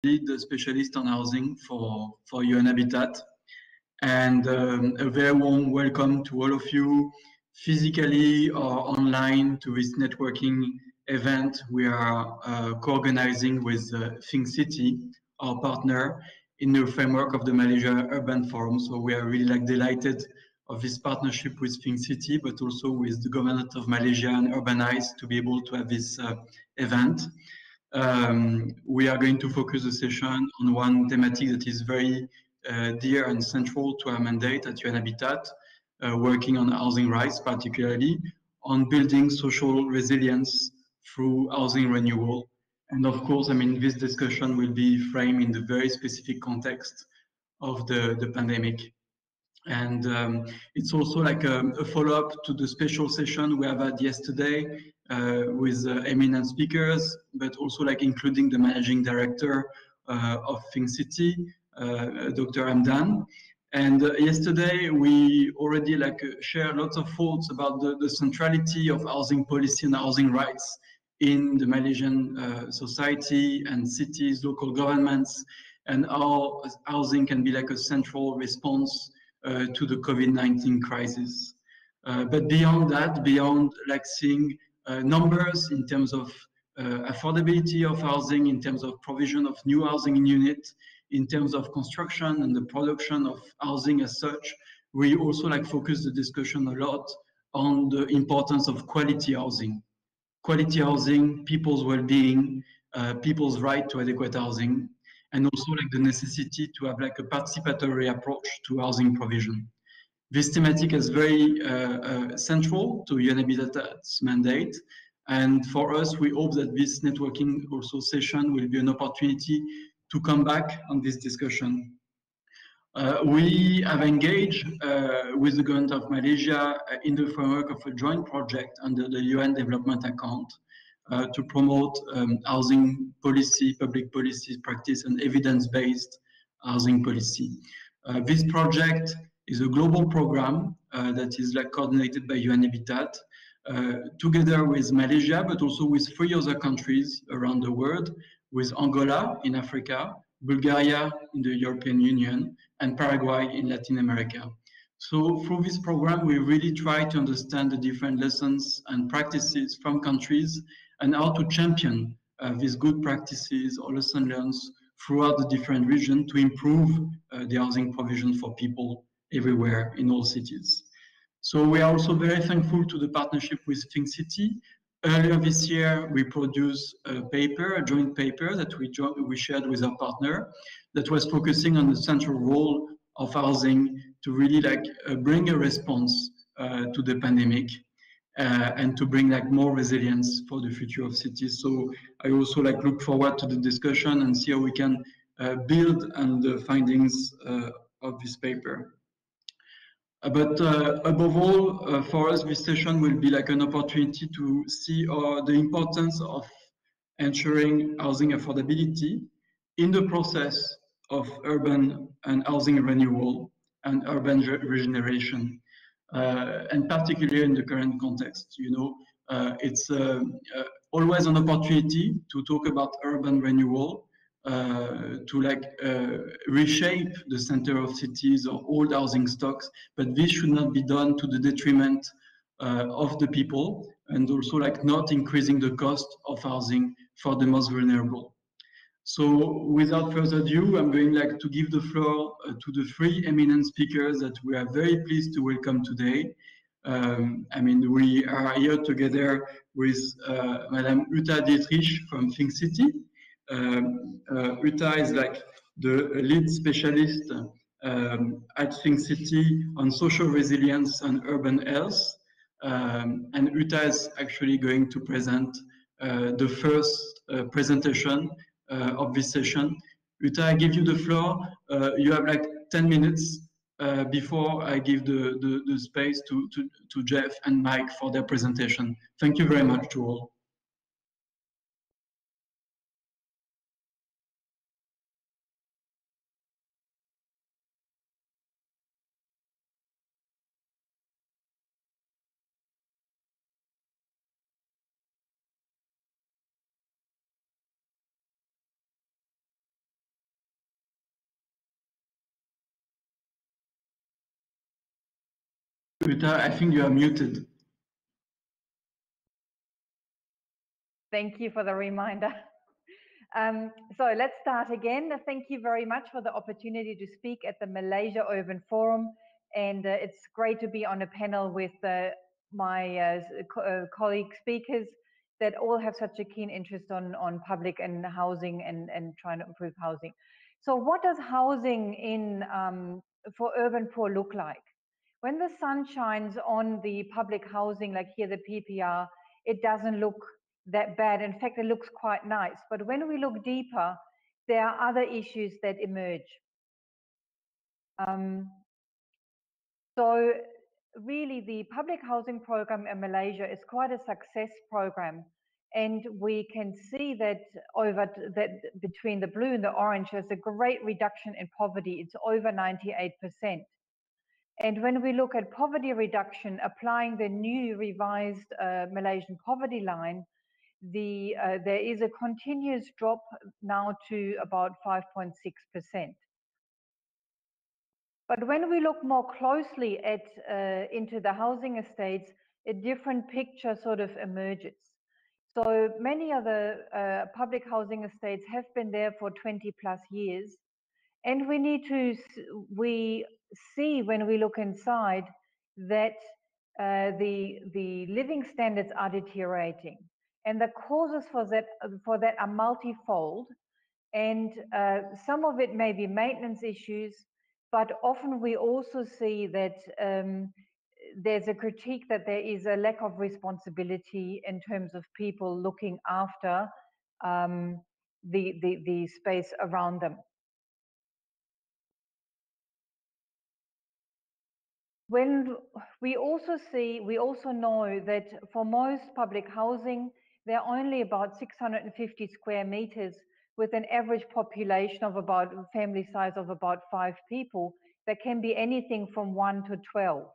lead specialist on housing for UNHabitat. And a very warm welcome to all of you, physically or online, to this networking event we are co-organizing with Think City, our partner, in the framework of the Malaysia Urban Forum. So we are really delighted of this partnership with Think City, but also with the government of Malaysia and Urbanice to be able to have this event. We are going to focus the session on one thematic that is very dear and central to our mandate at UNHabitat, working on housing rights, particularly on building social resilience through housing renewal. And of course, this discussion will be framed in the very specific context of the pandemic. And it's also a follow-up to the special session we have had yesterday with eminent speakers, but also including the managing director of Think City, Dr. Hamdan. And yesterday we already shared lots of thoughts about the centrality of housing policy and housing rights in the Malaysian society and cities, local governments, and how housing can be a central response to the COVID-19 crisis. But beyond that, beyond seeing numbers in terms of affordability of housing, in terms of provision of new housing units, in terms of construction and the production of housing as such, we also focus the discussion a lot on the importance of quality housing. Quality housing, people's well-being, people's right to adequate housing, and also the necessity to have a participatory approach to housing provision. This thematic is very central to UNHabitat's mandate, and for us, we hope that this networking also session will be an opportunity to come back on this discussion. We have engaged with the government of Malaysia in the framework of a joint project under the UN Development Account to promote housing policy, public policy practice, and evidence-based housing policy. This project is a global program that is coordinated by UNHabitat together with Malaysia, but also with 3 other countries around the world, with Angola in Africa, Bulgaria in the European Union, and Paraguay in Latin America. So through this program, we really try to understand the different lessons and practices from countries and how to champion these good practices or lessons learned throughout the different regions to improve the housing provision for people everywhere in all cities. So we are also very thankful to the partnership with Think City. Earlier this year, we produced a paper, a joint paper that we shared with our partner that was focusing on the central role of housing to really bring a response to the pandemic and to bring more resilience for the future of cities. So I also look forward to the discussion and see how we can build on the findings of this paper. But above all, for us, this session will be an opportunity to see the importance of ensuring housing affordability in the process of urban and housing renewal and urban regeneration, and particularly in the current context. It's always an opportunity to talk about urban renewal, to reshape the center of cities or old housing stocks, but this should not be done to the detriment of the people, and also not increasing the cost of housing for the most vulnerable. So without further ado, I'm going to give the floor to the 3 eminent speakers that we are very pleased to welcome today. We are here together with Madame Uta Dietrich from Think City. Uta is the lead specialist at Think City on social resilience and urban health. And Uta is actually going to present the first presentation of this session. Uta, I give you the floor. You have 10 minutes before I give the space to Jeff and Mike for their presentation. Thank you very much to all. Uta, I think you are muted. Thank you for the reminder. So let's start again. Thank you very much for the opportunity to speak at the Malaysia Urban Forum. And it's great to be on a panel with my colleague speakers that all have such a keen interest on public and housing and trying to improve housing. So what does housing in for urban poor look like? When the sun shines on the public housing, like here the PPR, it doesn't look that bad. In fact, it looks quite nice. But when we look deeper, there are other issues that emerge. So really, the public housing program in Malaysia is quite a success program. And we can see that between the blue and the orange, there's a great reduction in poverty. It's over 98%. And when we look at poverty reduction, applying the new revised Malaysian poverty line, there is a continuous drop now to about 5.6%. But when we look more closely at into the housing estates, a different picture sort of emerges. So many of the public housing estates have been there for 20 plus years. And we see when we look inside that the living standards are deteriorating. And the causes for that are multifold. And some of it may be maintenance issues, but often we also see that there's a critique that there is a lack of responsibility in terms of people looking after the space around them. When we also know that for most public housing, there are only about 650 square meters with an average population of about family size of about 5 people. That can be anything from 1 to 12.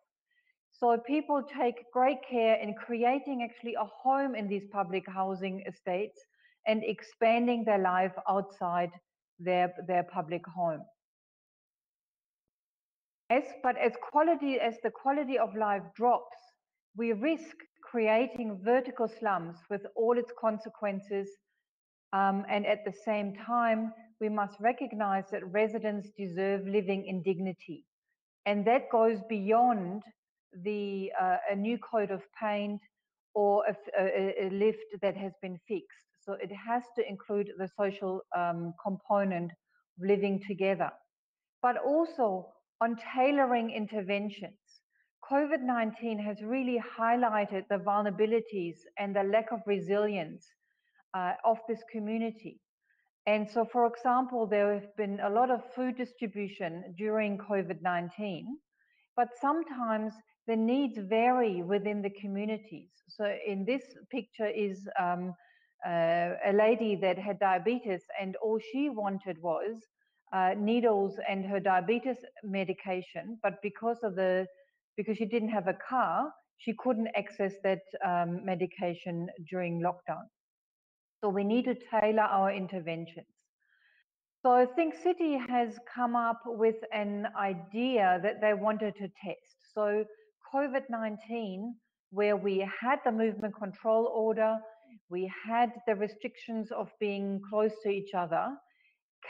So people take great care in creating actually a home in these public housing estates and expanding their life outside their public home. But as the quality of life drops, we risk creating vertical slums with all its consequences. And at the same time, we must recognize that residents deserve living in dignity. And that goes beyond a new coat of paint or a lift that has been fixed. So it has to include the social component of living together. But also on tailoring interventions. COVID-19 has really highlighted the vulnerabilities and the lack of resilience of this community. And so, for example, there have been a lot of food distribution during COVID-19, but sometimes the needs vary within the communities. So in this picture is a lady that had diabetes, and all she wanted was needles and her diabetes medication, but because she didn't have a car, she couldn't access that medication during lockdown. So we need to tailor our interventions. So Think City has come up with an idea that they wanted to test. So COVID-19, where we had the movement control order, we had the restrictions of being close to each other,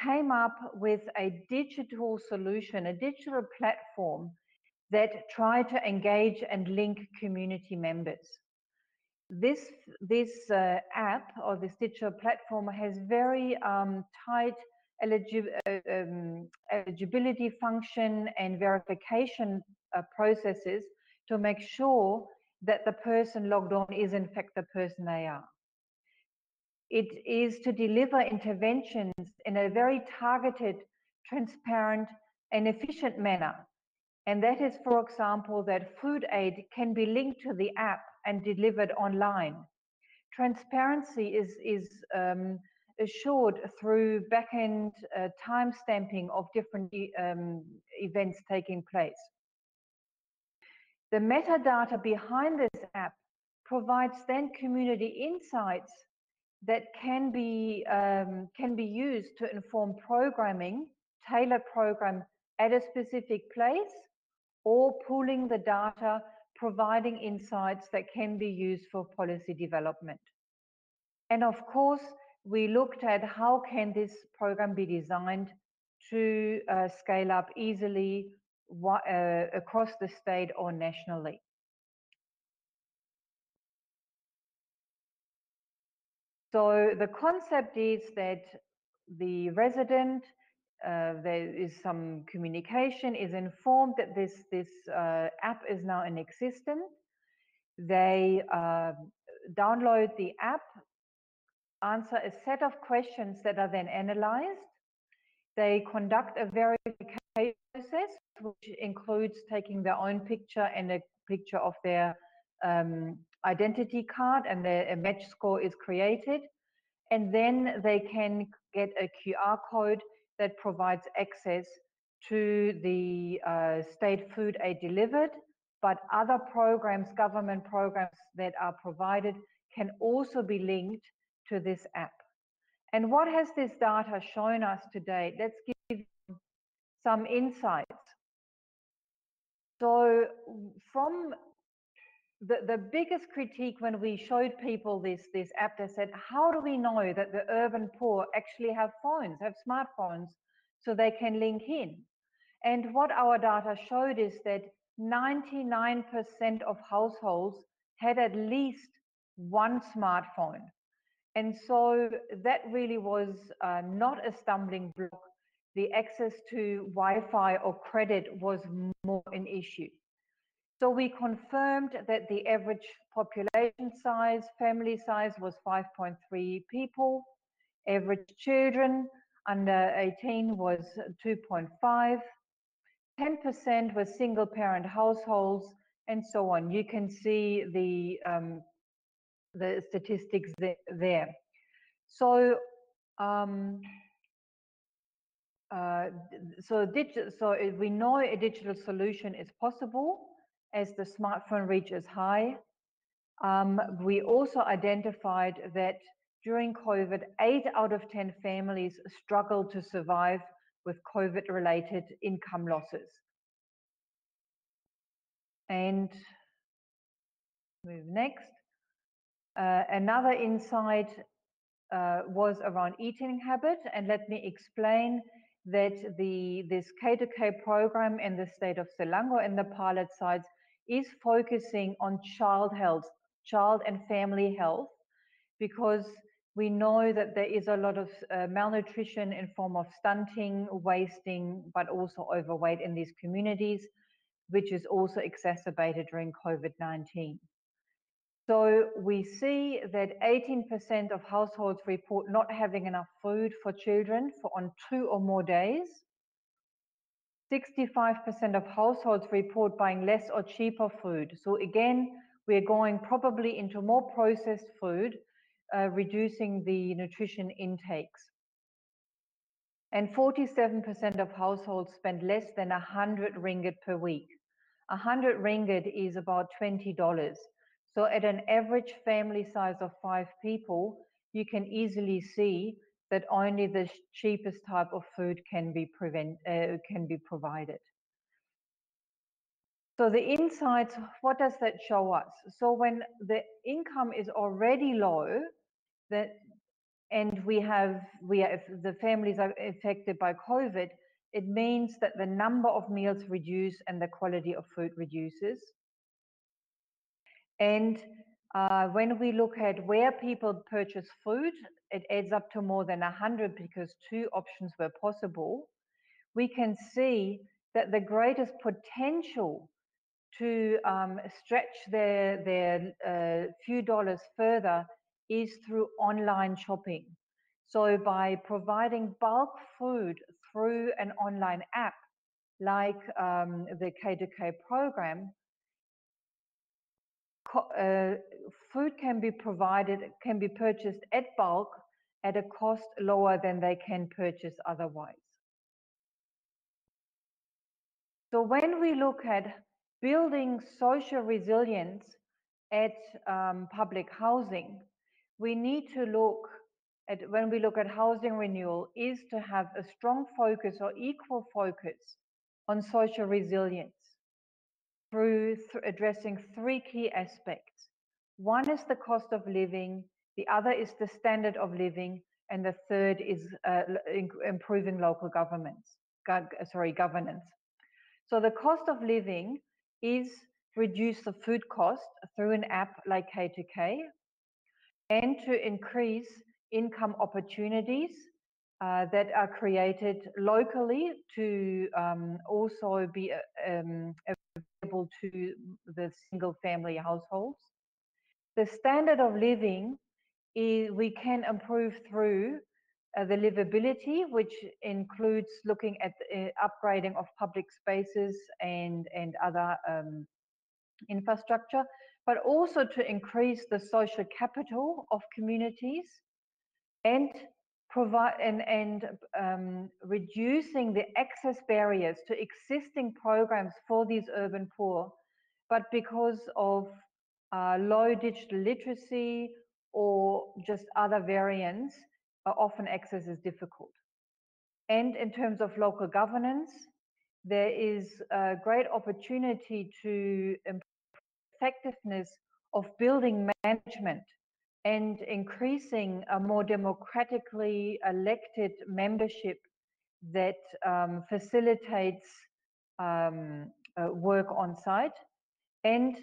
came up with a digital solution, a digital platform that tried to engage and link community members. This app or this digital platform has very tight eligibility function and verification processes to make sure that the person logged on is in fact the person they are. It is to deliver interventions in a very targeted, transparent, and efficient manner. And that is, for example, that food aid can be linked to the app and delivered online. Transparency is assured through back-end time stamping of different events taking place. The metadata behind this app provides then community insights that can be used to inform programming, tailored program at a specific place or pooling the data, providing insights that can be used for policy development. And of course, we looked at how can this program be designed to scale up easily across the state or nationally. So the concept is that the resident, there is some communication, is informed that this app is now in existence. They download the app, answer a set of questions that are then analyzed. They conduct a verification process, which includes taking their own picture and a picture of their identity card, and a match score is created. And then they can get a QR code that provides access to the state food aid delivered, but other programs, government programs that are provided can also be linked to this app. And what has this data shown us today? Let's give some insights. So from the biggest critique when we showed people this app, they said, how do we know that the urban poor actually have phones, have smartphones, so they can link in? And what our data showed is that 99% of households had at least one smartphone. And so that really was not a stumbling block. The access to Wi-Fi or credit was more an issue. So we confirmed that the average population size, family size, was 5.3 people. Average children under 18 was 2.5. 10% were single parent households, and so on. You can see the statistics there. So so we know a digital solution is possible as the smartphone reach is high. We also identified that during COVID, 8 out of 10 families struggled to survive with COVID-related income losses. And move next. Another insight was around eating habit, and let me explain that this K2K program in the state of Selangor and the pilot sites is focusing on child health, child and family health, because we know that there is a lot of malnutrition in form of stunting, wasting, but also overweight in these communities, which is also exacerbated during COVID-19. So we see that 18% of households report not having enough food for children on 2 or more days. 65% of households report buying less or cheaper food. So again, we're going probably into more processed food, reducing the nutrition intakes. And 47% of households spend less than 100 ringgit per week. 100 ringgit is about $20. So at an average family size of 5 people, you can easily see that only the cheapest type of food can be provided. So the insights, what does that show us? So when the income is already low, and the families are affected by COVID, it means that the number of meals reduce and the quality of food reduces. And when we look at where people purchase food, it adds up to more than 100 because 2 options were possible. We can see that the greatest potential to stretch their few dollars further is through online shopping. So by providing bulk food through an online app like the K2K program, food can be purchased at bulk at a cost lower than they can purchase otherwise. So when we look at building social resilience at public housing, we need to look at, when we look at housing renewal, is to have a strong focus or equal focus on social resilience. through addressing three key aspects. One is the cost of living, the other is the standard of living, and the third is improving local governance. So the cost of living is reduce the food cost through an app like K2K, and to increase income opportunities that are created locally to also be available to the single family households. The standard of living is we can improve through the livability, which includes looking at the upgrading of public spaces and other infrastructure, but also to increase the social capital of communities and provide reducing the access barriers to existing programs for these urban poor, but because of low digital literacy or just other variants, often access is difficult. And in terms of local governance, there is a great opportunity to improve effectiveness of building management and increasing a more democratically elected membership that facilitates work on site and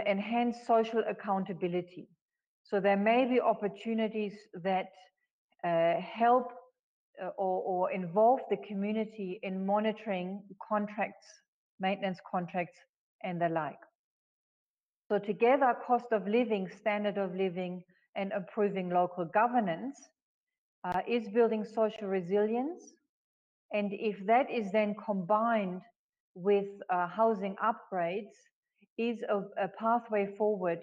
enhance social accountability. So there may be opportunities that help or involve the community in monitoring contracts, maintenance contracts, and the like. So together, cost of living, standard of living, and improving local governance is building social resilience. And if that is then combined with housing upgrades, is a pathway forward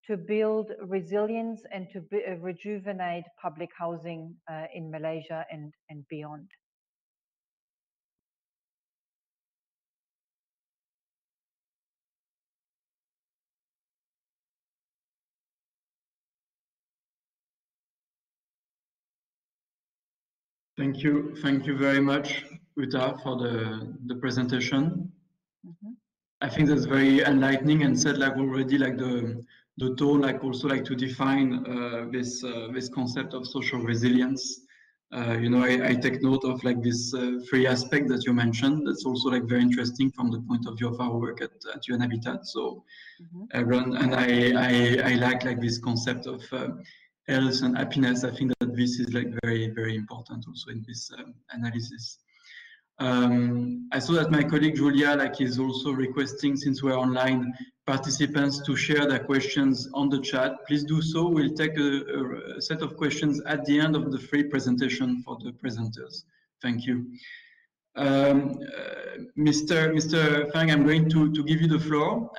to build resilience and to rejuvenate public housing in Malaysia and beyond. Thank you very much, Uta, for the presentation. Mm-hmm. I think that's very enlightening and said like already like the tone, like also like to define this concept of social resilience. You know, I take note of like this three aspect that you mentioned. That's also like very interesting from the point of view of our work at UNHabitat. So, everyone, and I like this concept of health and happiness. I think that this is like very important also in this analysis. I saw that my colleague Julia is also requesting, since we're online, participants to share their questions on the chat. Please do so. We'll take a set of questions at the end of the free presentation for the presenters. Thank you. Mr. Fang, I'm going to give you the floor.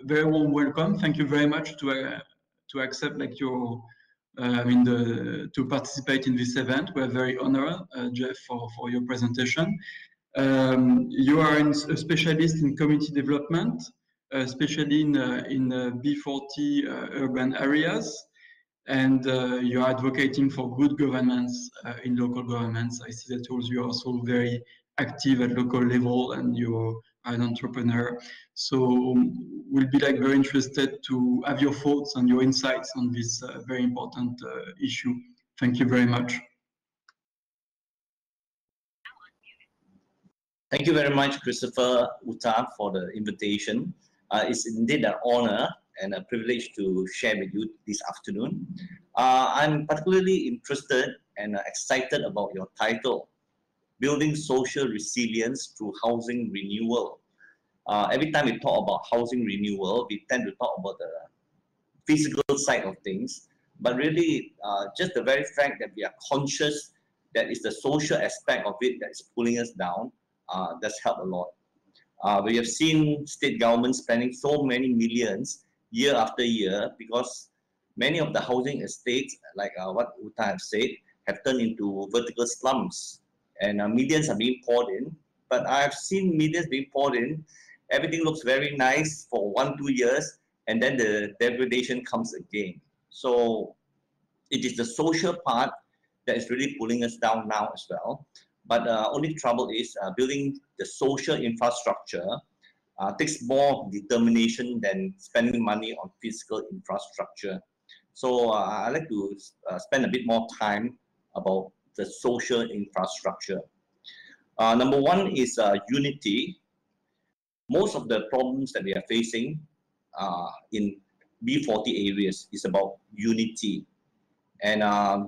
Very warm welcome. Thank you very much to accept like your to participate in this event. We're very honored, Jeff, for your presentation. You are a specialist in community development, especially in B40 urban areas, and you are advocating for good governance in local governments. I see that you are also very active at local level, and you're an entrepreneur. So we'll be like very interested to have your thoughts and your insights on this very important issue. Thank you very much. Thank you very much, Christopher, Uta, for the invitation. It's indeed an honor and a privilege to share with you this afternoon. I'm particularly interested and excited about your title, Building Social Resilience Through Housing Renewal. Every time we talk about housing renewal, we tend to talk about the physical side of things, but really just the very fact that we are conscious that it's the social aspect of it that's pulling us down does help a lot. We have seen state governments spending so many millions year after year because many of the housing estates, like what Uta have said, have turned into vertical slums, and millions are being poured in. But I've seen millions being poured in. Everything looks very nice for 1-2 years, and then the degradation comes again. So it is the social part that is really pulling us down now as well. But only trouble is building the social infrastructure takes more determination than spending money on physical infrastructure. So I'd like to spend a bit more time about the social infrastructure. Number one is unity. Most of the problems that we are facing in B40 areas is about unity. And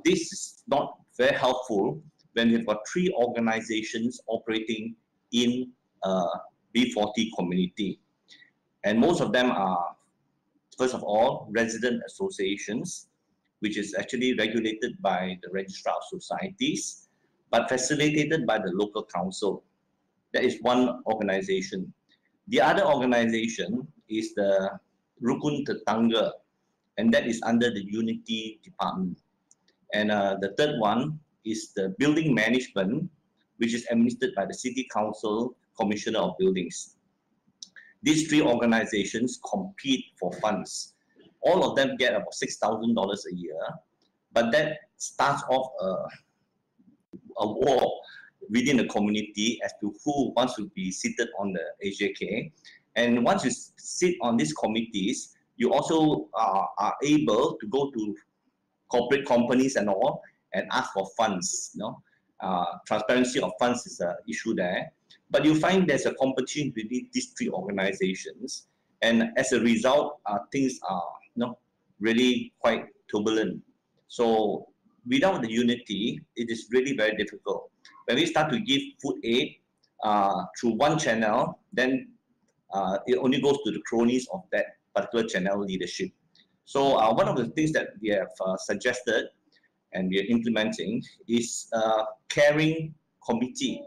this is not very helpful when we've got 3 organizations operating in B40 community. And most of them are, first of all, resident associations, which is actually regulated by the Registrar of Societies, but facilitated by the local council. That is one organization. The other organization is the Rukun Tetangga, and that is under the Unity Department. And the third one is the Building Management, which is administered by the City Council Commissioner of Buildings. These 3 organizations compete for funds. All of them get about $6,000 a year, but that starts off a war within the community as to who wants to be seated on the AJK. And once you sit on these committees, you also are able to go to corporate companies and all and ask for funds. Transparency of funds is an issue there. But you find there's a competition between these 3 organizations, and as a result, things are really quite turbulent. So without the unity, it is really very difficult. When we start to give food aid through one channel, then it only goes to the cronies of that particular channel leadership. So one of the things that we have suggested and we are implementing is a caring committee.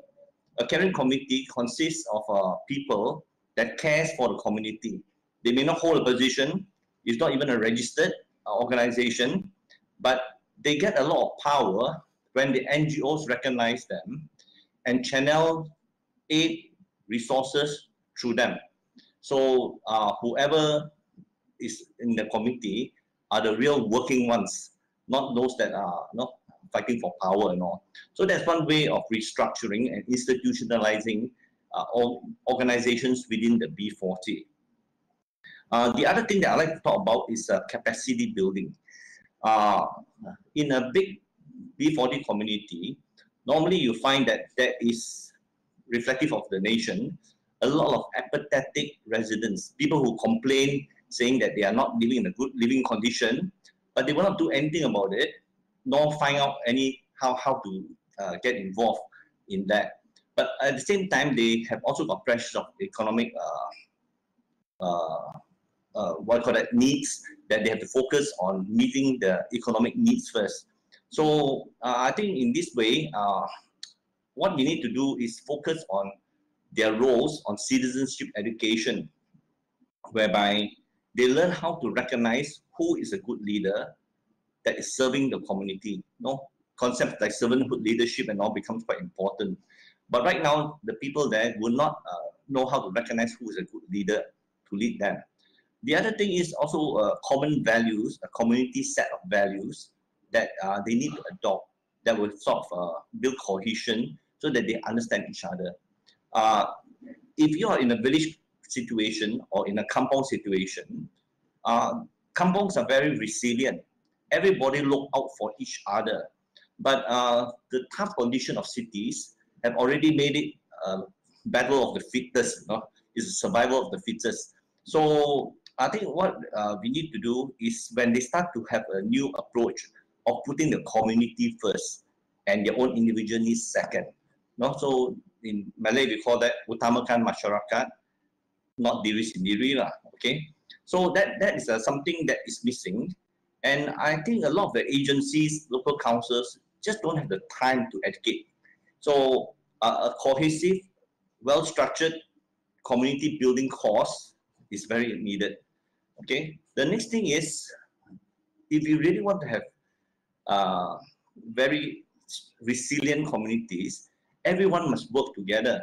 A caring committee consists of people that cares for the community. They may not hold a position, it's not even a registered organization, but they get a lot of power when the NGOs recognize them and channel aid resources through them. So whoever is in the committee are the real working ones, not those that are not fighting for power and all. So that's one way of restructuring and institutionalizing organizations within the B40. The other thing that I like to talk about is capacity building. In a big B40 community, normally you find that there is reflective of the nation, a lot of apathetic residents, people who complain saying that they are not living in a good living condition, but they will not do anything about it, nor find out how to get involved in that. But at the same time, they have also got pressure of economic needs, that they have to focus on meeting the economic needs first. So I think in this way, what we need to do is focus on their roles on citizenship education, whereby they learn how to recognize who is a good leader that is serving the community. Concepts like servanthood leadership and all becomes quite important. But right now, the people there will not know how to recognize who is a good leader to lead them. The other thing is also common values, a community set of values that they need to adopt that will sort of build cohesion so that they understand each other. If you are in a village situation or in a kampong situation, kampongs are very resilient. Everybody look out for each other. But the tough condition of cities have already made it battle of the fittest. It's a survival of the fittest. So I think what we need to do is when they start to have a new approach of putting the community first and their own individual needs second. So in Malay we call that utamakan masyarakat, not diri sendiri lah. Okay, so that is something that is missing, and I think a lot of the agencies, local councils, just don't have the time to educate. So a cohesive, well-structured community building course is very needed. Okay, the next thing is, if you really want to have very resilient communities, everyone must work together,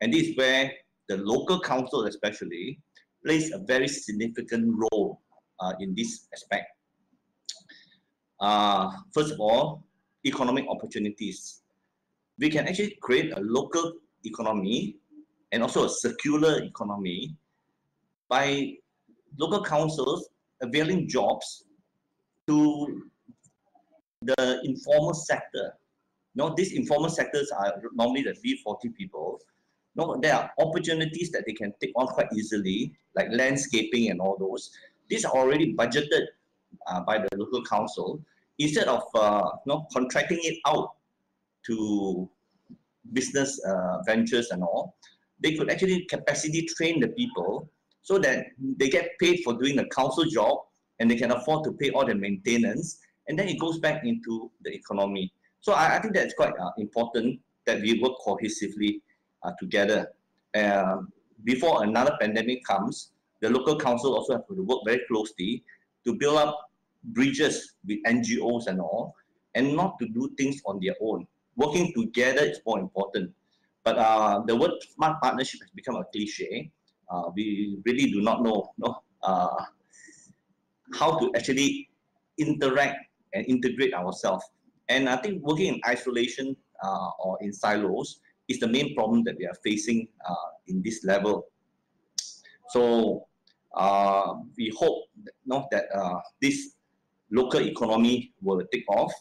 and this is where the local council especially plays a very significant role in this aspect. First of all, economic opportunities. We can actually create a local economy and also a circular economy by local councils availing jobs to the informal sector. These informal sectors are normally the V40 people. There are opportunities that they can take on quite easily, like landscaping and all those. These are already budgeted by the local council. Instead of contracting it out to business ventures and all, they could actually capacity train the people so that they get paid for doing a council job and they can afford to pay all the maintenance, and then it goes back into the economy. So I think that's quite important that we work cohesively together. Before another pandemic comes, the local council also have to work very closely to build up bridges with NGOs and all, and not to do things on their own. Working together is more important. But the word smart partnership has become a cliche. We really do not know how to actually interact and integrate ourselves. And I think working in isolation or in silos is the main problem that we are facing in this level. So we hope that this local economy will take off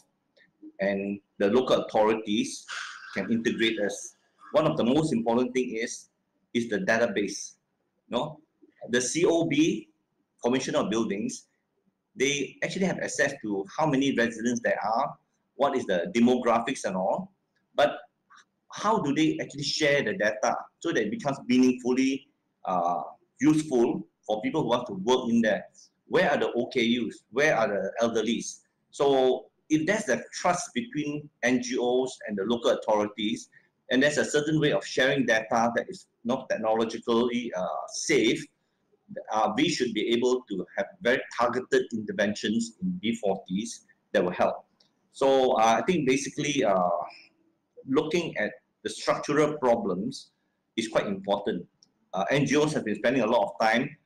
and the local authorities can integrate us. One of the most important thing is the database. The COB, Commissioner of Buildings, they actually have access to how many residents there are, what is the demographics and all, but how do they actually share the data so that it becomes meaningfully useful for people who want to work in there? Where are the OKUs? Where are the elderlies? So if there's a trust between NGOs and the local authorities, and there's a certain way of sharing data that is not technologically safe, we should be able to have very targeted interventions in B40s that will help. So I think basically looking at the structural problems is quite important. NGOs have been spending a lot of time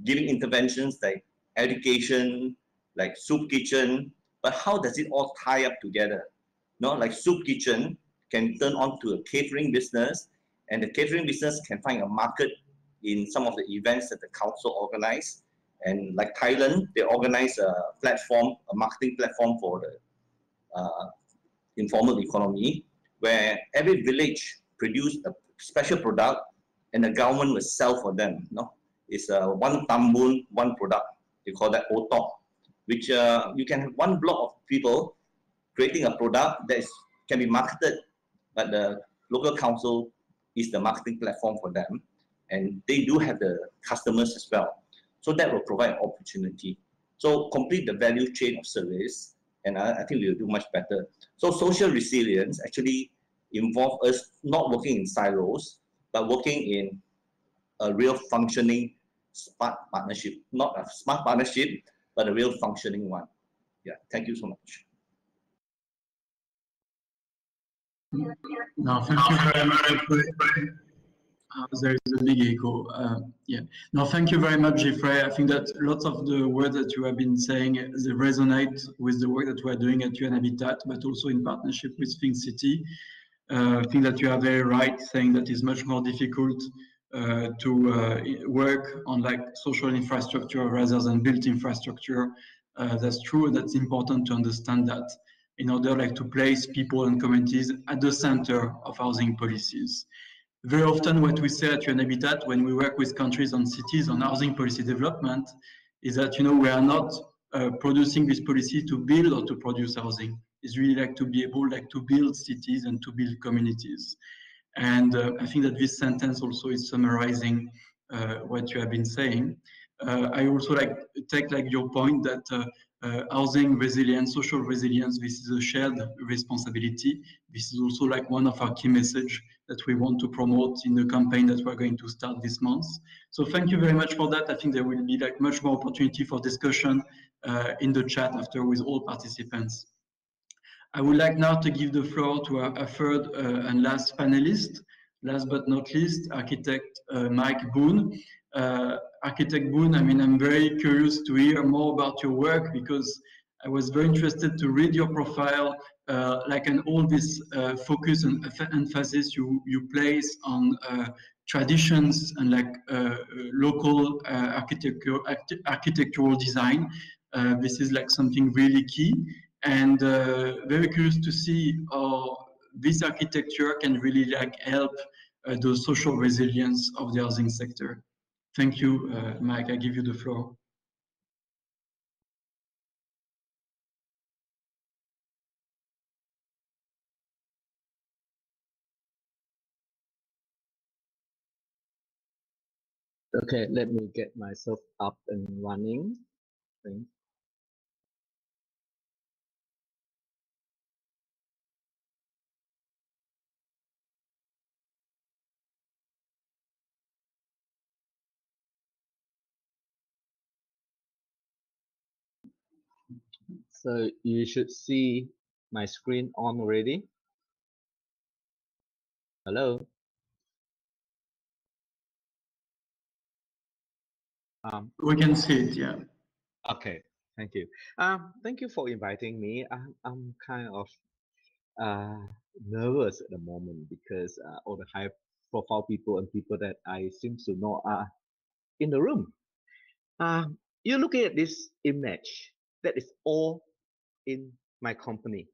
giving interventions like education, like soup kitchen, but how does it all tie up together? Like soup kitchen can turn on to a catering business, and the catering business can find a market in some of the events that the council organize. And like Thailand, they organize a platform, a marketing platform for the informal economy, where every village produce a special product and the government will sell for them. It's one tambun, one product. They call that OTOP, which you can have one block of people creating a product that can be marketed, but the local council is the marketing platform for them, and they do have the customers as well. So that will provide an opportunity. So complete the value chain of service, and I think we will do much better. So social resilience actually involves us not working in silos, but working in a real functioning smart partnership, not a smart partnership, but a real functioning one. Yeah, thank you so much. No, thank you very much. There is a big echo. Yeah. No, thank you very much, Jeffrey. I think that lots of the words that you have been saying, they resonate with the work that we are doing at UNHabitat, but also in partnership with Think City. I think that you are very right, saying that it's much more difficult to work on like social infrastructure rather than built infrastructure. That's true. That's important to understand that in order like to place people and communities at the center of housing policies. Very often what we say at UNHabitat when we work with countries and cities on housing policy development is that, we are not producing this policy to build or to produce housing. It's really like to be able like to build cities and to build communities. And I think that this sentence also is summarizing what you have been saying. I also like take like your point that housing resilience, social resilience, this is a shared responsibility. This is also like one of our key messages that we want to promote in the campaign that we're going to start this month. So thank you very much for that. I think there will be like much more opportunity for discussion in the chat after with all participants. I would like now to give the floor to our third and last panelist, last but not least, architect Mike Boone. Architect Boone, I mean, I'm very curious to hear more about your work because I was very interested to read your profile like and all this focus and emphasis you place on traditions and like local architectural design. This is like something really key, and very curious to see how this architecture can really like help the social resilience of the housing sector. Thank you, Mike. I give you the floor. Okay, let me get myself up and running. Thanks. So you should see my screen on already. Hello. We can see it, yeah. Okay, thank you. Thank you for inviting me. I'm kind of nervous at the moment because all the high-profile people and people that I seem to know are in the room. You're looking at this image. That is all in my company.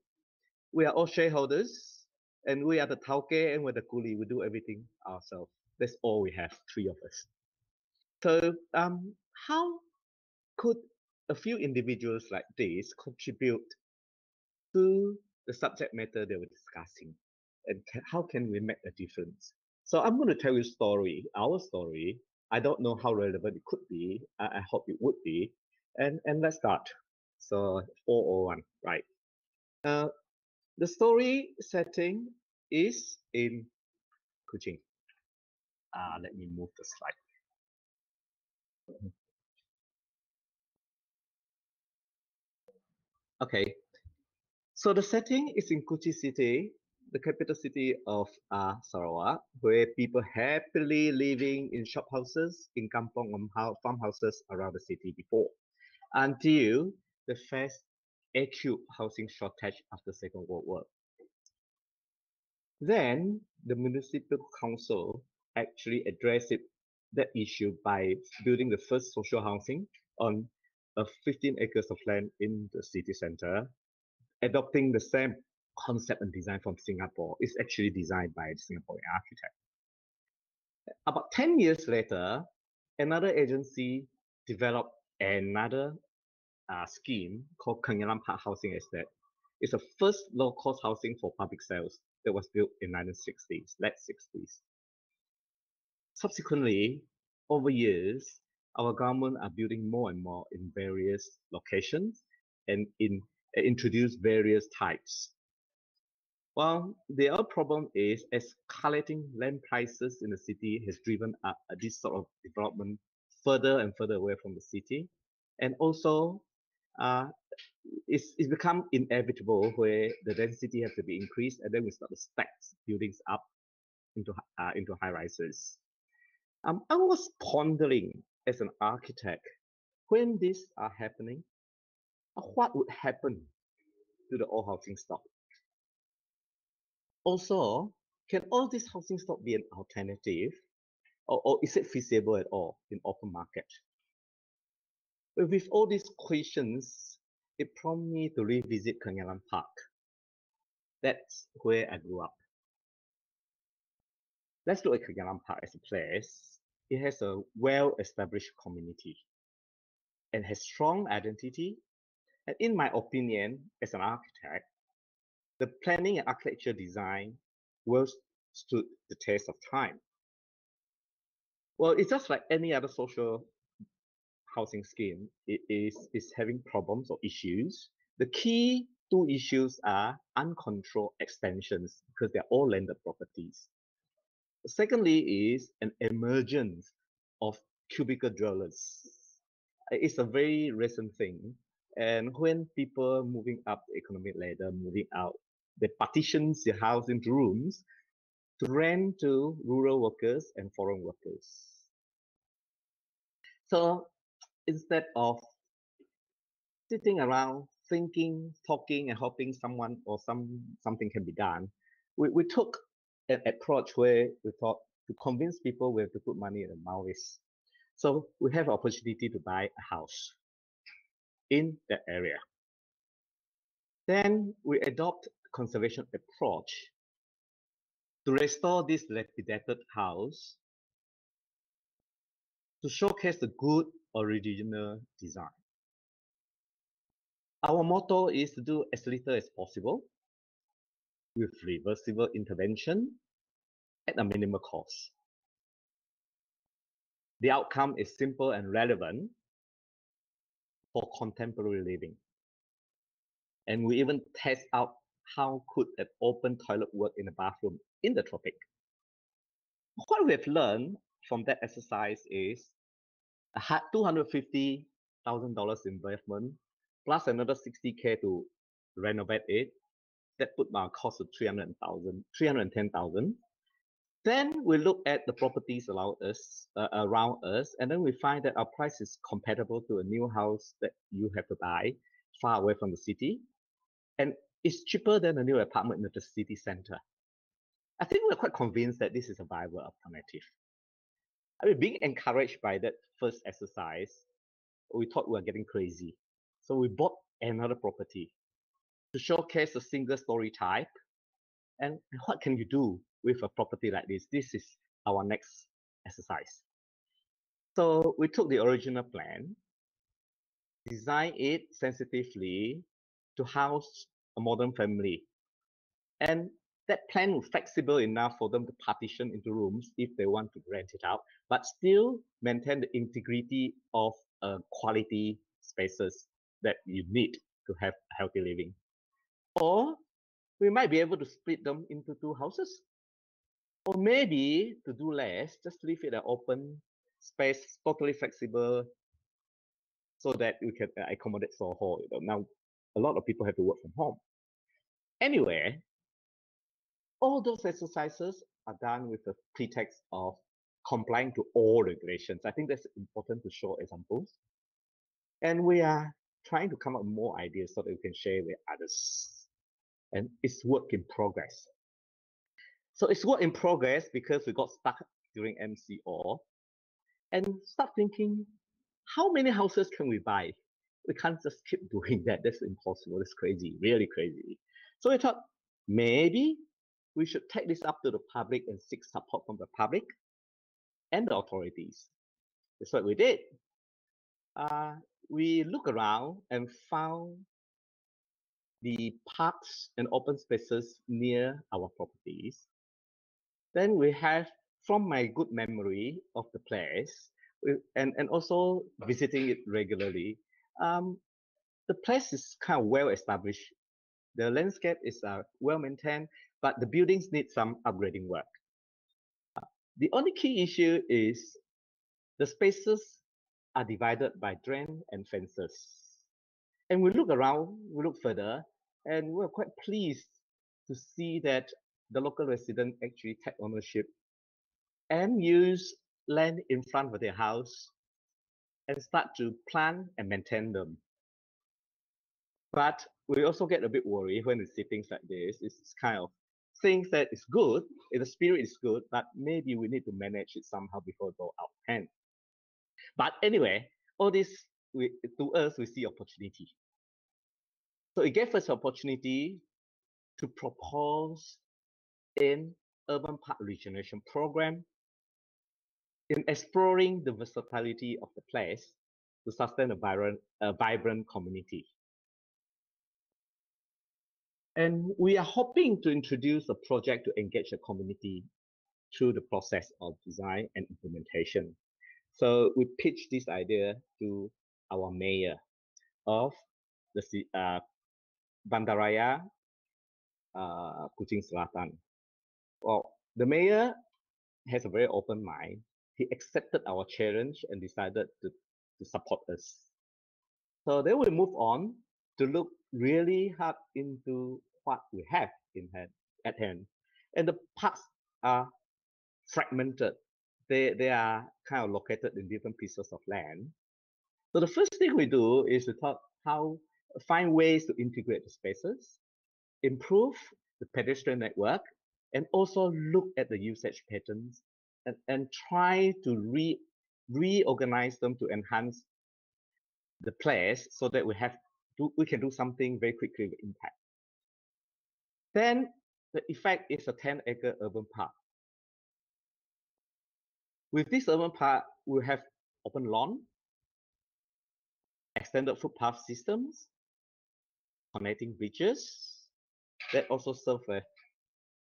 We are all shareholders, and we are the tauke and we're the coolie. We do everything ourselves. That's all we have, 3 of us. So how could a few individuals like this contribute to the subject matter that we're discussing? And how can we make a difference? So I'm going to tell you a story, our story. I don't know how relevant it could be. I hope it would be. And let's start. So 401, right? The story setting is in Kuching. Let me move the slide. Okay, so the setting is in Kuching City, the capital city of Sarawak, where people happily living in shophouses, in kampong farmhouses around the city before, until the first acute housing shortage after Second World War. Then the municipal council actually addressed that issue by building the first social housing on 15 acres of land in the city center, adopting the same concept and design from Singapore. It's actually designed by a Singaporean architect. About 10 years later, another agency developed another scheme called Kenyalam Park Housing Estate. It's the first low-cost housing for public sales that was built in 1960s, late 60s. Subsequently, over years, our government are building more and more in various locations and introduce various types. Well, the other problem is escalating land prices in the city has driven up this sort of development further and further away from the city. And also, it's become inevitable where the density has to be increased, and then we start to stack buildings up into high rises. I was pondering as an architect, when these are happening, what would happen to the old housing stock? Also, can all this housing stock be an alternative, or is it feasible at all in open market? With all these questions, it prompted me to revisit Kenyalam Park. That's where I grew up. Let's look at Kenyalam Park as a place. It has a well-established community and has strong identity. And in my opinion, as an architect, the planning and architecture design will stood the test of time. Well, it's just like any other social housing scheme. It is having problems or issues. The key 2 issues are uncontrolled extensions because they're all landed properties. Secondly is an emergence of cubicle dwellers. It's a very recent thing. And when people moving up the economic ladder, moving out, they partitions the house into rooms to rent to rural workers and foreign workers. So instead of sitting around thinking, talking, and hoping someone or something can be done, we took an approach where we thought to convince people we have to put money in the Maldives. So we have an opportunity to buy a house in that area. Then we adopt conservation approach to restore this dilapidated house to showcase the good original design. Our motto is to do as little as possible with reversible intervention at a minimal cost. The outcome is simple and relevant for contemporary living. And we even test out how could an open toilet work in a bathroom in the tropic. What we have learned from that exercise is a $250,000 investment plus another 60K to renovate it. That put our cost of 310,000. Then we look at the properties around us, and then we find that our price is compatible to a new house that you have to buy far away from the city, and it's cheaper than a new apartment in the city center. I think we're quite convinced that this is a viable alternative. I mean, being encouraged by that first exercise, we thought we were getting crazy. So we bought another property to showcase a single story type. And what can you do with a property like this? This is our next exercise. So we took the original plan, designed it sensitively to house a modern family. And that plan was flexible enough for them to partition into rooms if they want to rent it out, but still maintain the integrity of quality spaces that you need to have healthy living. Or we might be able to split them into two houses. Or maybe to do less, just leave it an open space, totally flexible, so that we can accommodate Soho. Now, a lot of people have to work from home. Anyway, all those exercises are done with the pretext of complying to all regulations. I think that's important to show examples. And we are trying to come up with more ideas so that we can share with others. And it's work in progress. So it's work in progress because we got stuck during MCO and start thinking, how many houses can we buy? We can't just keep doing that. That's impossible. That's crazy, really crazy. So we thought maybe we should take this up to the public and seek support from the public and the authorities. That's what we did. We looked around and found the parks and open spaces near our properties. Then we have, from my good memory of the place, and also visiting it regularly, the place is kind of well established. The landscape is well maintained, but the buildings need some upgrading work. The only key issue is the spaces are divided by drain and fences. And we look around, we look further, and we're quite pleased to see that the local residents actually take ownership and use land in front of their house and start to plant and maintain them. But we also get a bit worried when we see things like this. It's kind of things that is good, the spirit is good, but maybe we need to manage it somehow before it go out of hand. But anyway, all this, to us, we see opportunity. So it gave us opportunity to propose in urban park regeneration program in exploring the versatility of the place to sustain a vibrant community. And we are hoping to introduce a project to engage the community through the process of design and implementation. So we pitched this idea to our mayor of the Bandaraya, Kuching Selatan. Well, the mayor has a very open mind. He accepted our challenge and decided to support us. So then we move on to look really hard into what we have at hand. And the parks are fragmented. They are kind of located in different pieces of land. So the first thing we do is to talk how find ways to integrate the spaces, improve the pedestrian network, and also look at the usage patterns and try to reorganize them to enhance the place so that we can do something very quickly with impact. Then the effect is a 10-acre urban park. With this urban park, we have open lawn, extended footpath systems, connecting bridges that also serve a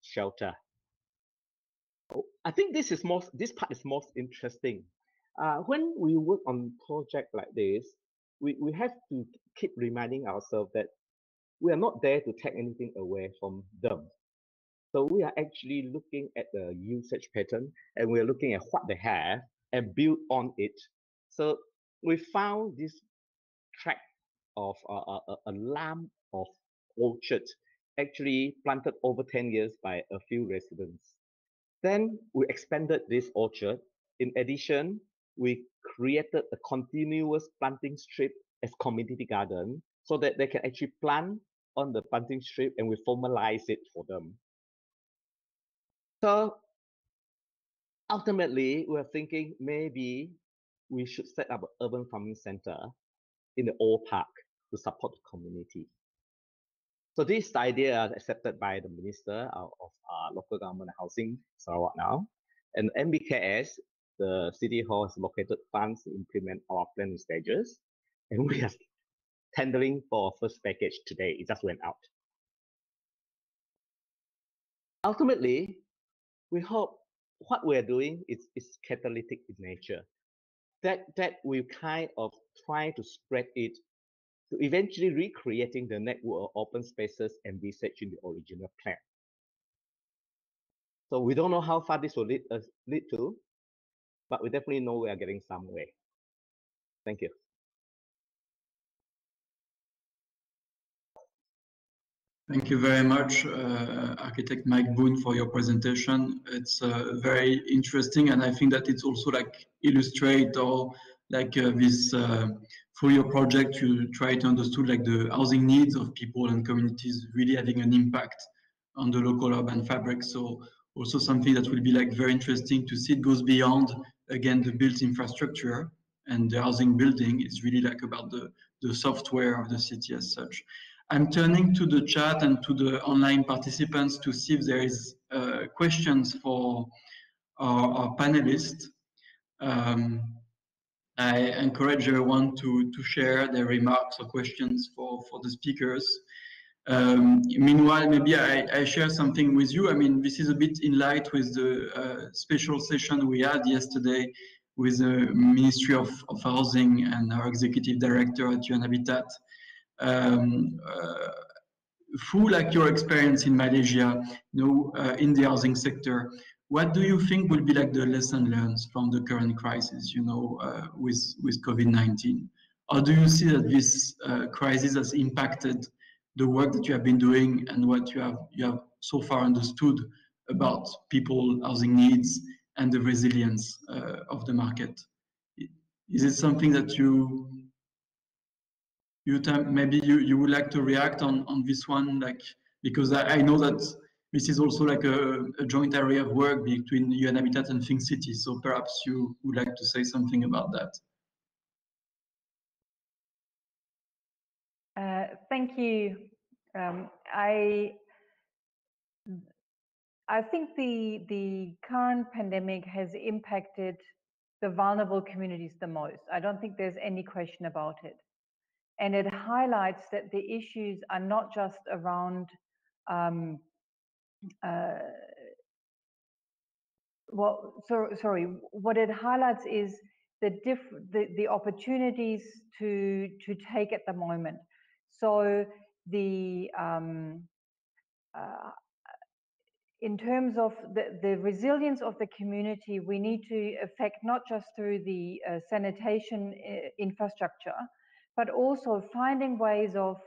shelter. I think this part is most interesting. When we work on projects like this, we have to keep reminding ourselves that we are not there to take anything away from them. So we are actually looking at the usage pattern, and we're looking at what they have and build on it. So we found this tract of a lamp of orchards actually planted over 10 years by a few residents. Then we expanded this orchard. In addition, we created a continuous planting strip as community garden so that they can actually plant on the planting strip, and we formalize it for them. So ultimately, we're thinking maybe we should set up an urban farming center in the old park to support the community. So this idea is accepted by the Minister of Local Government and Housing, Sarawak now. And MBKS, the City Hall, has located funds to implement our plan in stages. And we are tendering for our first package today. It just went out. Ultimately, we hope what we're doing is catalytic in nature. That we kind of try to spread it to eventually recreating the network of open spaces envisaged in the original plan. So we don't know how far this will lead to, but we definitely know we are getting somewhere. Thank you. Thank you very much, Architect Mike Boone, for your presentation. It's very interesting, and I think that it's also like illustrate or like this through your project, you try to understand like the housing needs of people and communities really having an impact on the local urban fabric. So also something that will be like very interesting to see. It goes beyond again the built infrastructure and the housing building. It's really like about the software of the city as such. I'm turning to the chat and to the online participants to see if there is questions for our panelists. I encourage everyone to share their remarks or questions for the speakers. Meanwhile, maybe I share something with you. I mean, this is a bit in light with the special session we had yesterday with the Ministry of Housing and our Executive Director at UNHabitat. Through like your experience in Malaysia, in the housing sector, what do you think will be like the lesson learned from the current crisis, with COVID-19? How do you see that this crisis has impacted the work that you have been doing and what you have so far understood about people housing needs and the resilience of the market? Is it something that maybe you would like to react on this one, like, because I know that this is also like a joint area of work between UNHabitat and Think City, so perhaps you would like to say something about that. Thank you. I think the current pandemic has impacted the vulnerable communities the most. I don't think there's any question about it. And it highlights that the issues are not just around what it highlights is the opportunities to take at the moment. So in terms of the resilience of the community, we need to affect not just through the sanitation infrastructure, but also finding ways of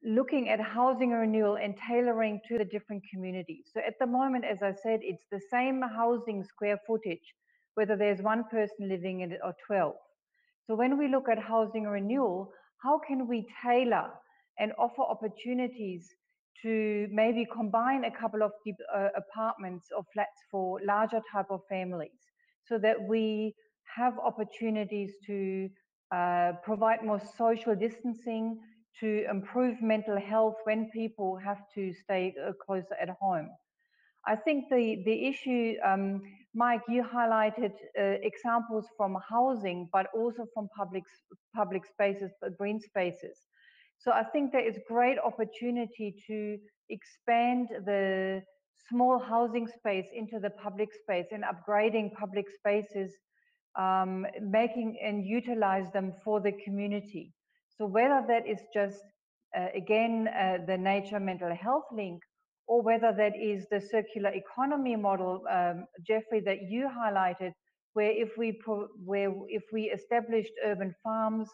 looking at housing renewal and tailoring to the different communities. So at the moment, as I said, it's the same housing square footage, whether there's one person living in it or 12. So when we look at housing renewal, how can we tailor and offer opportunities to maybe combine a couple of apartments or flats for larger type of families, so that we have opportunities to provide more social distancing, to improve mental health when people have to stay closer at home. I think the issue, Mike, you highlighted examples from housing, but also from public spaces, green spaces. So I think there is great opportunity to expand the small housing space into the public space and upgrading public spaces, making and utilize them for the community. So whether that is just, again, the nature mental health link, or whether that is the circular economy model, Jeffrey, that you highlighted, where if we established urban farms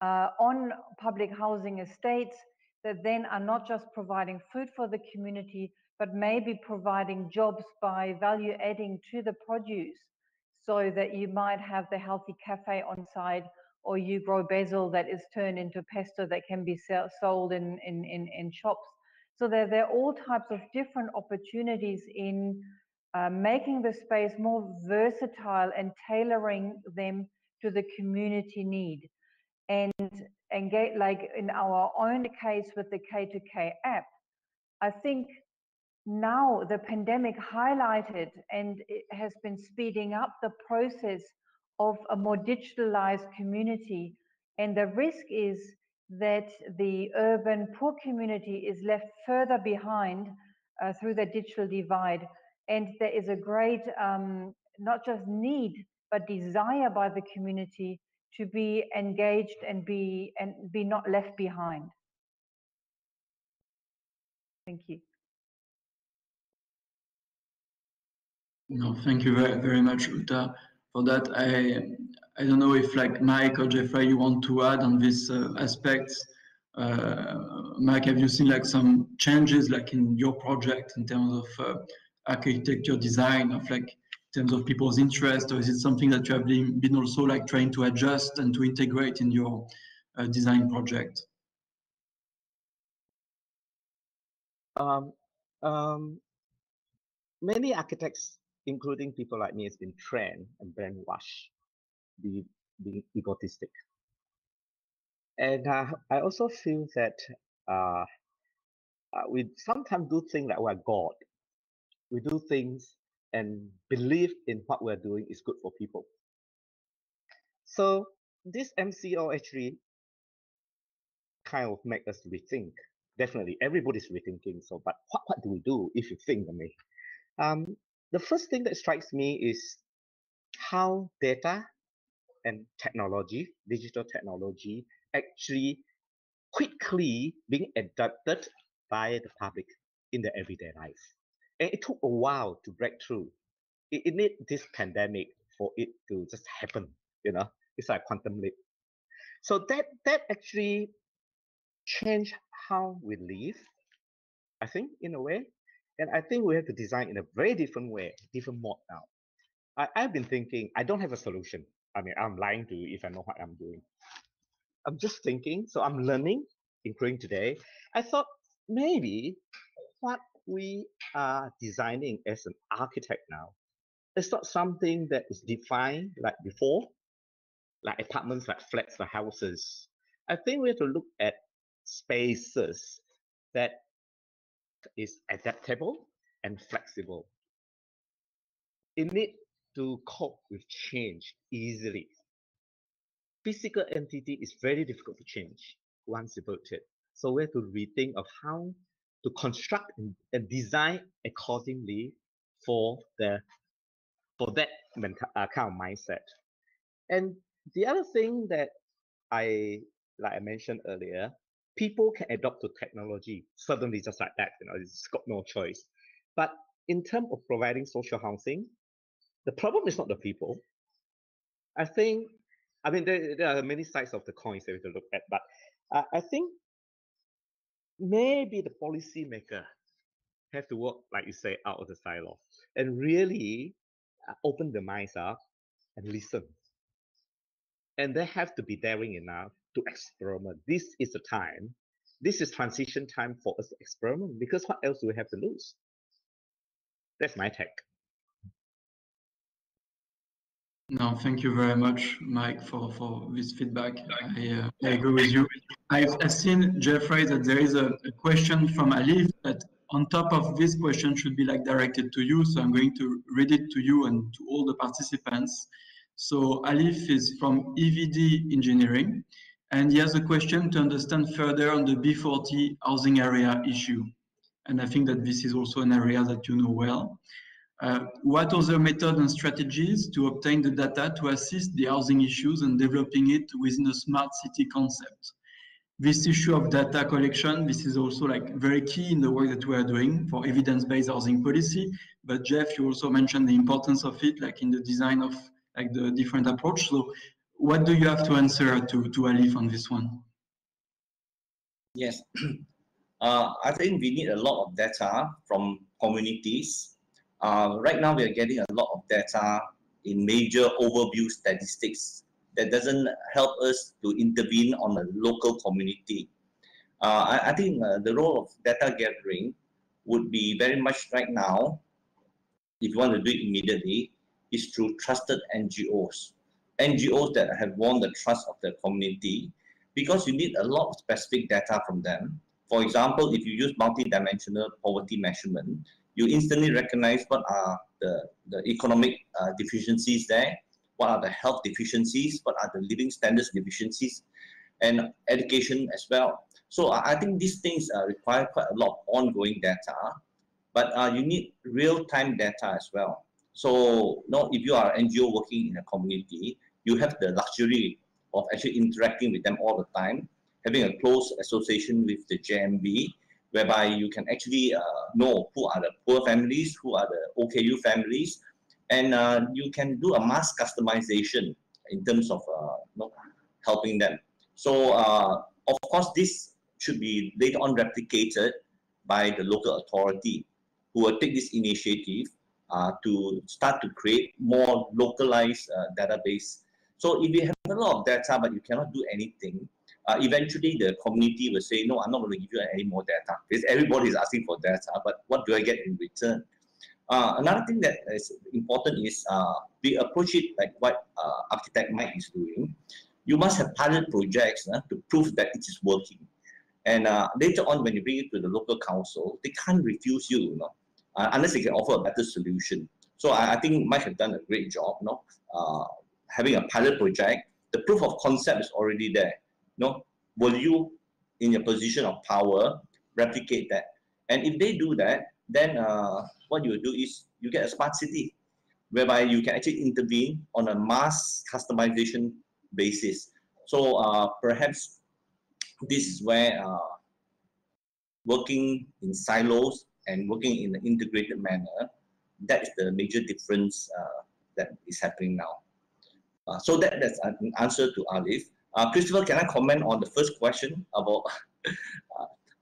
on public housing estates that then are not just providing food for the community, but maybe providing jobs by value adding to the produce, so that you might have the healthy cafe on site, or you grow basil that is turned into pesto that can be sold in shops. So there are all types of different opportunities in making the space more versatile and tailoring them to the community need. And get, like in our own case with the K2K app, I think now the pandemic highlighted and it has been speeding up the process of a more digitalized community. And the risk is that the urban poor community is left further behind through the digital divide. And there is a great, not just need, but desire by the community to be engaged and be not left behind. Thank you. No, thank you very, very much, Uta, for that. I don't know if like Mike or Jeffrey, you want to add on this aspects. Mike, have you seen like some changes like in your project in terms of architecture design, of like in terms of people's interest, or is it something that you have been also like trying to adjust and to integrate in your design project? Many architects, including people like me, has been trained and brainwashed, being egotistic. And I also feel that we sometimes do things like we're God. We do things and believe in what we're doing is good for people. So this MCO actually kind of make us rethink. Definitely, everybody's rethinking. So, but what do we do if you think of me? The first thing that strikes me is how data and technology, digital technology, actually quickly being adopted by the public in their everyday life. And it took a while to break through. It needs this pandemic for it to just happen, you know, it's like quantum leap. So that actually changed how we live, I think, in a way. And I think we have to design in a very different way, different mode now. I've been thinking, I don't have a solution. I mean, I'm lying to you if I know what I'm doing. I'm just thinking, so I'm learning, including today. I thought maybe what we are designing as an architect now, it's not something that is defined like before, like apartments, like flats, like houses. I think we have to look at spaces that is adaptable and flexible. It needs to cope with change easily. Physical entity is very difficult to change once you build it. So we have to rethink of how to construct and design accordingly for that kind of mindset. And the other thing that like I mentioned earlier, people can adopt to technology suddenly just like that. You know, it's got no choice. But in terms of providing social housing, the problem is not the people. I think, I mean, there are many sides of the coins that we have to look at, but I think maybe the policymaker have to work, like you say, out of the silo and really open the minds up and listen. and they have to be daring enough to experiment. This is the time. This is transition time for us to experiment, because what else do we have to lose? That's my take. No, thank you very much, Mike, for this feedback. I agree with you. I've seen, Jeffrey, that there is a question from Alif that on top of this question should be like directed to you. So I'm going to read it to you and to all the participants. So Alif is from EVD Engineering, and he has a question to understand further on the B40 housing area issue. And I think that this is also an area that you know well. What other methods and strategies to obtain the data to assist the housing issues and developing it within a smart city concept? This issue of data collection, this is also like very key in the work that we are doing for evidence-based housing policy. But Jeff, you also mentioned the importance of it, like in the design of like the different approach. So what do you have to answer to Alif on this one? Yes, I think we need a lot of data from communities. Right now, we are getting a lot of data in major overview statistics that doesn't help us to intervene on a local community. I think the role of data gathering would be very much right now, if you want to do it immediately, is through trusted NGOs. NGOs that have won the trust of the community, because you need a lot of specific data from them. For example, if you use multi-dimensional poverty measurement, you instantly recognize what are the economic deficiencies there, what are the health deficiencies, what are the living standards deficiencies, and education as well. So I think these things require quite a lot of ongoing data, but you need real-time data as well. So if you are an NGO working in a community, you have the luxury of actually interacting with them all the time, having a close association with the JMB, whereby you can actually know who are the poor families, who are the OKU families, and you can do a mass customization in terms of helping them. So of course, this should be later on replicated by the local authority, who will take this initiative to start to create more localized database. So if you have a lot of data but you cannot do anything, eventually the community will say, no, I'm not going to give you any more data, because everybody is asking for data, but what do I get in return? Another thing that is important is we approach it like what Architect Mike is doing. You must have pilot projects to prove that it is working. And later on, when you bring it to the local council, they can't refuse you, unless they can offer a better solution. So I think Mike has done a great job, having a pilot project. The proof of concept is already there. Will you, in your position of power, replicate that? And if they do that, then what you do is you get a smart city, whereby you can actually intervene on a mass customization basis. So perhaps this is where working in silos and working in an integrated manner, that is the major difference that is happening now. So that's an answer to Alif. Christopher, can I comment on the first question about?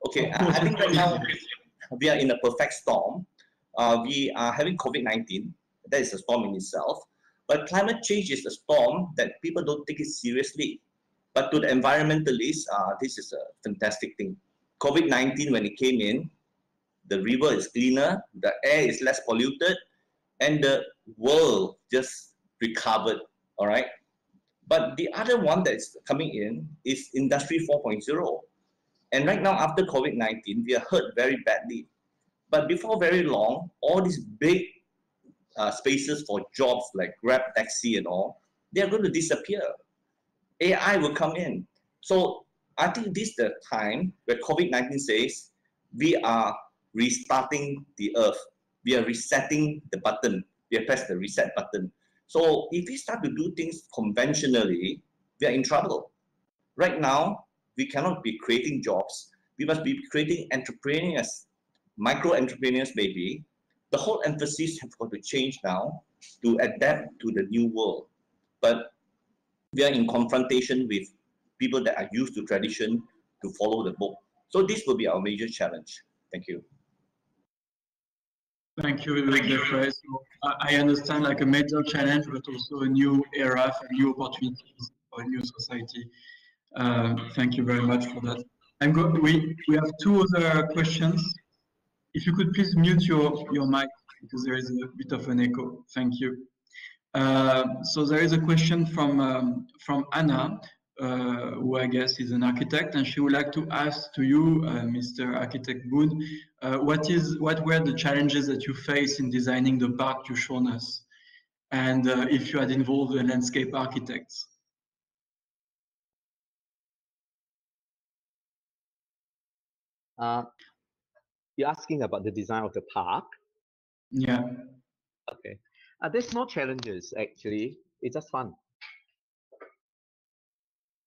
Okay, I think right now we are in a perfect storm. We are having COVID-19. That is a storm in itself. But climate change is a storm that people don't take it seriously. But to the environmentalists, this is a fantastic thing. COVID-19, when it came in, the river is cleaner, the air is less polluted, and the world just recovered, all right? But the other one that's coming in is Industry 4.0. And right now, after COVID-19, we are hurt very badly. But before very long, all these big spaces for jobs like Grab, taxi and all, they are going to disappear. AI will come in. So I think this is the time where COVID-19 says, we are restarting the earth. We are resetting the button. We have pressed the reset button. So if we start to do things conventionally, we are in trouble. Right now, we cannot be creating jobs. We must be creating entrepreneurs, micro entrepreneurs maybe. The whole emphasis has got to change now to adapt to the new world. But we are in confrontation with people that are used to tradition to follow the book. So this will be our major challenge. Thank you. Thank you, Jeffrey. So I understand like a major challenge, but also a new era for new opportunities. new society. Thank you very much for that. We have two other questions. If you could please mute your mic because there is a bit of an echo. Thank you. So there is a question from Anna, who I guess is an architect, and she would like to ask to you, Mr. Architect Boone, what were the challenges that you faced in designing the park you've shown us, and if you had involved the landscape architects. You're asking about the design of the park? Yeah. Okay. There's no challenges, actually. It's just fun.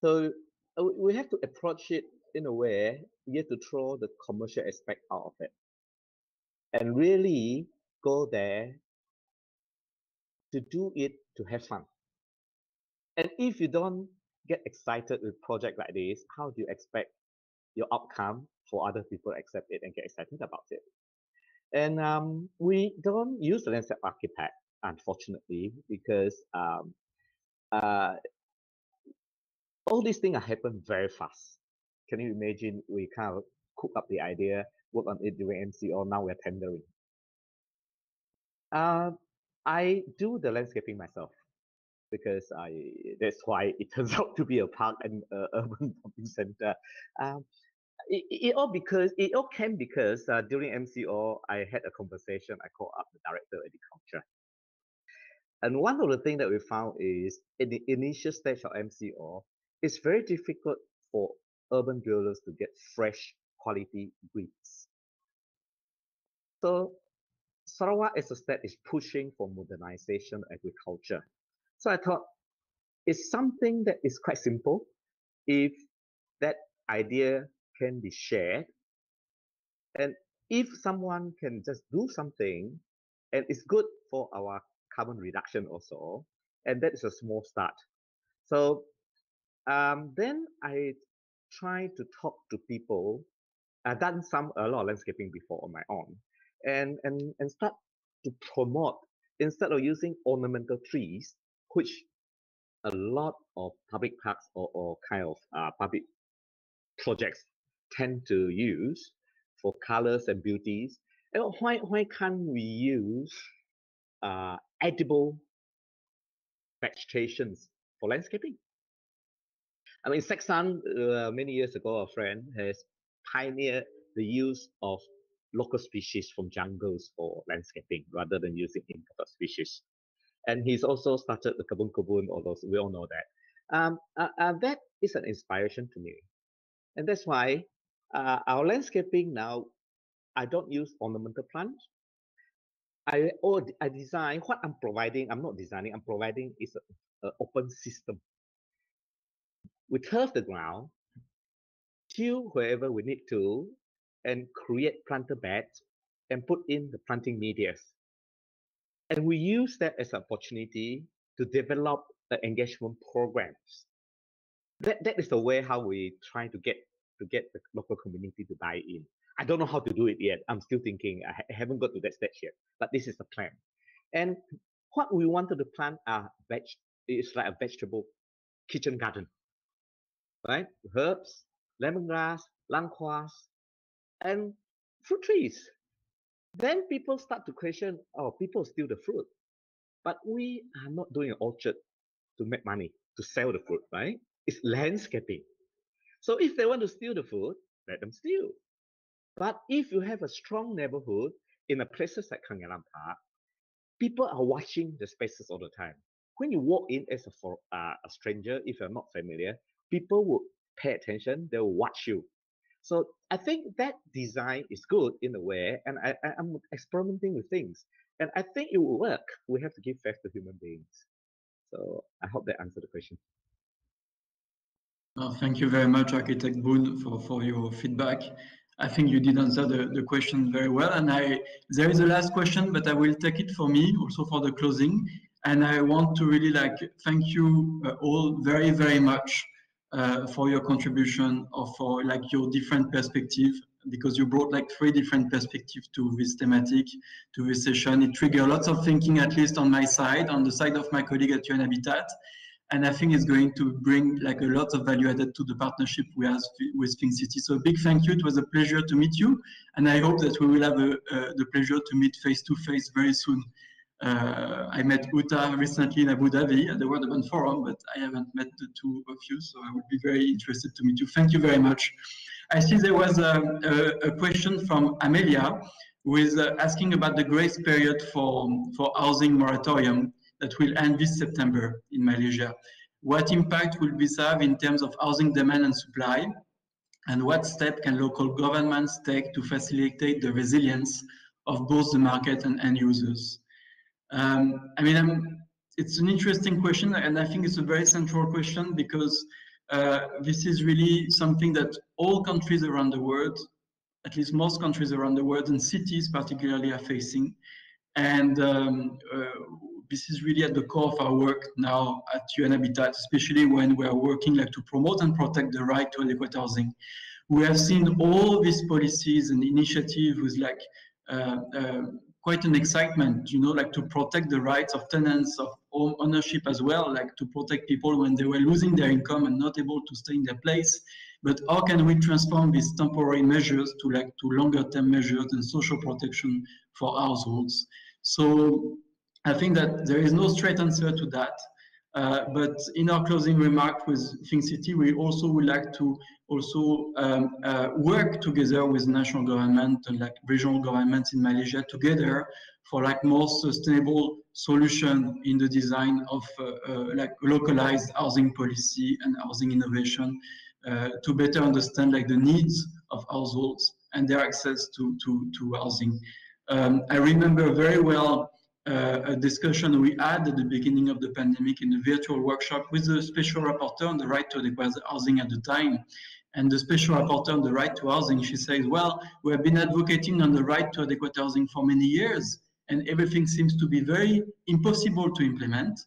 So we have to approach it in a way, we have to throw the commercial aspect out of it and really go there to do it to have fun. And if you don't get excited with a project like this, how do you expect your outcome for other people to accept it and get excited about it? And we don't use the landscape architect, unfortunately, because all these things happen very fast. Can you imagine? We kind of cook up the idea, work on it during MCO, now we're tendering. I do the landscaping myself because that's why it turns out to be a park and urban shopping center. It all came because during MCO, I had a conversation. I called up the director of agriculture. And one of the things that we found is in the initial stage of MCO, it's very difficult for urban dwellers to get fresh quality breeds. So Sarawak as a state is pushing for modernization of agriculture. So I thought it's something that is quite simple. If that idea can be shared, and if someone can just do something, and it's good for our carbon reduction also, and that is a small start. So then I try to talk to people. I've done a lot of landscaping before on my own, and start to promote, instead of using ornamental trees, which a lot of public parks or kind of public projects tend to use for colors and beauties. And why can't we use edible vegetations for landscaping? I mean, Seksan, many years ago, a friend has pioneered the use of local species from jungles for landscaping rather than using imported species. And he's also started the kebun-kebun, all those, we all know that. That is an inspiration to me. And that's why our landscaping now, I don't use ornamental plants. I design, what I'm providing, I'm not designing, I'm providing is an open system. We turf the ground, till wherever we need to, and create planter beds and put in the planting medias. And we use that as an opportunity to develop the engagement programs. That is the way how we try to get the local community to buy in. I don't know how to do it yet. I'm still thinking. I haven't got to that stage yet. But this is the plan. And what we wanted to plant is like a vegetable kitchen garden, right? Herbs, lemongrass, langquas, and fruit trees. Then people start to question, oh, people steal the fruit. But we are not doing an orchard to make money, to sell the fruit, right? It's landscaping. So if they want to steal the fruit, let them steal. But if you have a strong neighborhood in a places like Kangalam Park, people are watching the spaces all the time. When you walk in as a stranger, if you're not familiar, people will pay attention, they will watch you. So I think that design is good in a way, and I'm experimenting with things. And I think it will work. We have to give faith to human beings. So I hope that answered the question. Thank you very much, Architect Boone, for your feedback. I think you did answer the question very well. And there is a last question, but I will take it for me, also for the closing. And I want to really thank you all very, very much for your contribution, or for your different perspective, because you brought 3 different perspectives to this thematic, to this session. It triggered lots of thinking, at least on my side, on the side of my colleague at UNHabitat. And I think it's going to bring like a lot of value added to the partnership we have with Think City. So a big thank you. It was a pleasure to meet you. And I hope that we will have the pleasure to meet face-to-face very soon. I met Uta recently in Abu Dhabi at the World Urban Forum, but I haven't met the two of you, so I would be very interested to meet you. Thank you very much. I see there was a question from Amelia, who is asking about the grace period for housing moratorium that will end this September in Malaysia. What impact will this have in terms of housing demand and supply? And what step can local governments take to facilitate the resilience of both the market and end users? I mean, it's an interesting question, and I think it's a very central question because this is really something that all countries around the world, at least most countries around the world, and cities particularly, are facing. And this is really at the core of our work now at UNHabitat, especially when we are working like to promote and protect the right to adequate housing. We have seen all these policies and initiatives with like quite an excitement, you know, like to protect the rights of tenants, of home ownership as well, like to protect people when they were losing their income and not able to stay in their place. But how can we transform these temporary measures to longer term measures and social protection for households? So I think that there is no straight answer to that. But in our closing remark with Think City, we also would like to work together with national government and like regional governments in Malaysia together for like more sustainable solution in the design of like localized housing policy and housing innovation to better understand like the needs of households and their access to housing. I remember very well a discussion we had at the beginning of the pandemic in a virtual workshop with the special rapporteur on the right to adequate housing at the time. And the special rapporteur on the right to housing, she says, well, we have been advocating on the right to adequate housing for many years, and everything seems to be very impossible to implement.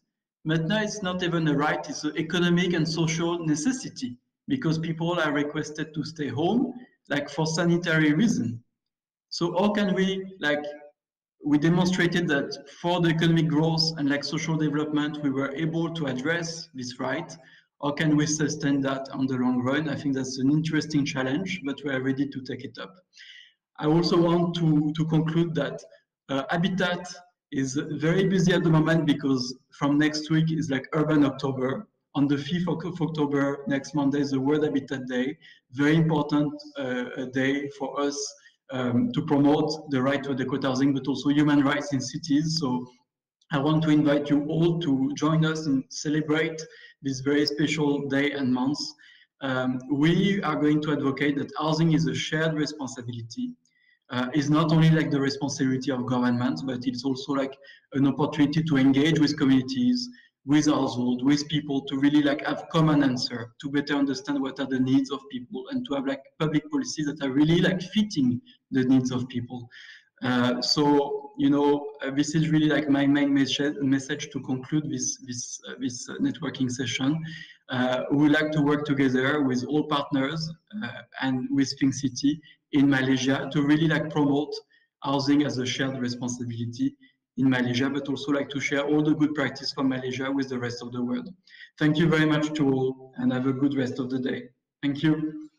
But now it's not even a right, it's an economic and social necessity because people are requested to stay home, like for sanitary reasons. So how can we, like, we demonstrated that for the economic growth and like social development, we were able to address this right. How can we sustain that on the long run? I think that's an interesting challenge, but we are ready to take it up. I also want to conclude that Habitat is very busy at the moment because from next week is like Urban October. On the 5th of October, next Monday, is the World Habitat Day. Very important day for us to promote the right to adequate housing, but also human rights in cities. So I want to invite you all to join us and celebrate this very special day and month. We are going to advocate that housing is a shared responsibility. It's not only like the responsibility of governments, but it's also like an opportunity to engage with communities, with households, with people, to really like have common answer, to better understand what are the needs of people, and to have like public policies that are really like fitting the needs of people. So, you know, this is really like my main message to conclude this networking session. We would like to work together with all partners and with Think City in Malaysia to really like promote housing as a shared responsibility in Malaysia, but also like to share all the good practice from Malaysia with the rest of the world. Thank you very much to all, and have a good rest of the day. Thank you.